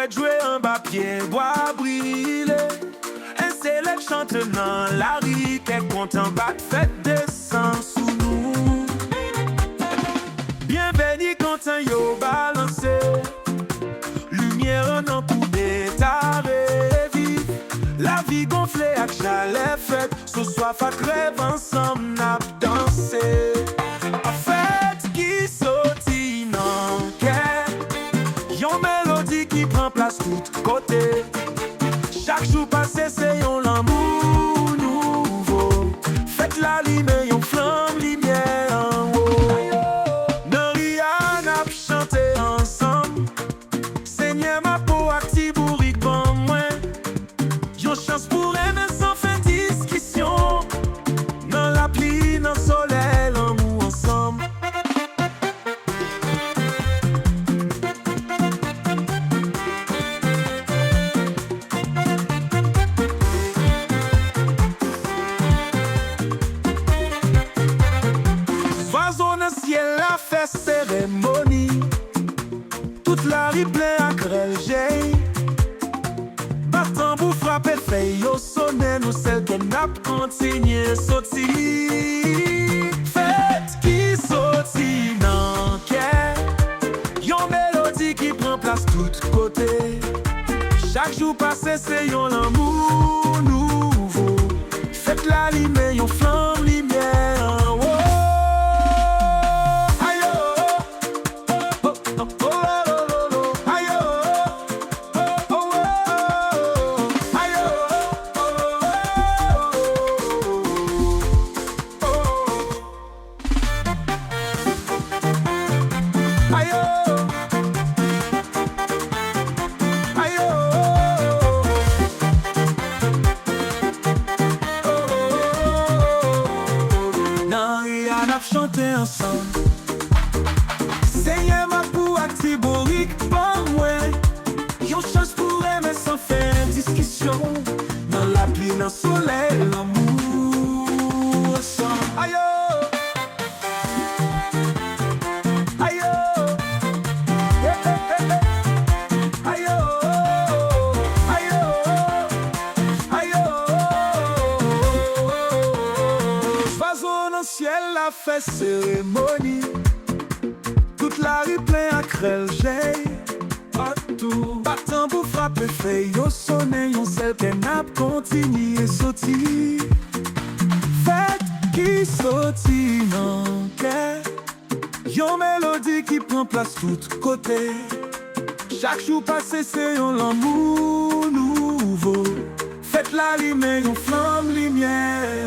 ouais jouer un bas pied, bois briller. Un select chante dans la rue, qu'est content, bat fête descend sous nous. Bienvenue content yo balancé. Lumière en coup d'état vive. La vie gonflée avec chalet fête. Ce soir fa crève ensemble n'a dansé. En fait qui sorti non qu'est. Yon mélodie qui prend place tout côté. Chaque jour passé c'est yon l'amour nouveau. Faites la lumière yon flamme lumière en haut. Nan rien ap chanté ensemble. Seigneur ma peau active bourrique bon moi. Yon chance pour aimer sans fin discussion. Dans la pluie, dans le soleil, l'amour ensemble. Oiseau dans le ciel a fait cérémonie. Toute la rue pleine à grêle j'ai. Battant pour frapper fait yo sonner. Nous celle qui n'a pas continué sauter. Fête qui sautit dans qu'est. Yon mélodie qui prend place tout côté. Chaque jour passé c'est yon l'amour nouveau. Faites la lumière yon flamme lumière en haut. Chanter ensemble. Seigneur ma pour actiborique pas moi. Yon chance pour aimer sans faire discussion. Dans la pluie, dans le soleil, l'amour ensemble. Aïe oh, aïe oh, eh, eh, eh, eh. Aïe oh, aïe oh, aïe oh. Oiseau dans le ciel a fait cérémonie. Toute la rue pleine à crêle j'ai. Partout battant pour frapper fait yo sonner. Yon celle qui n'a pas continué sauter. Fête qui sautit non qu'est. Yon mélodie qui prend place tout côté. Chaque jour passé c'est yon l'amour nouveau. Faites la lumière yon flamme lumière.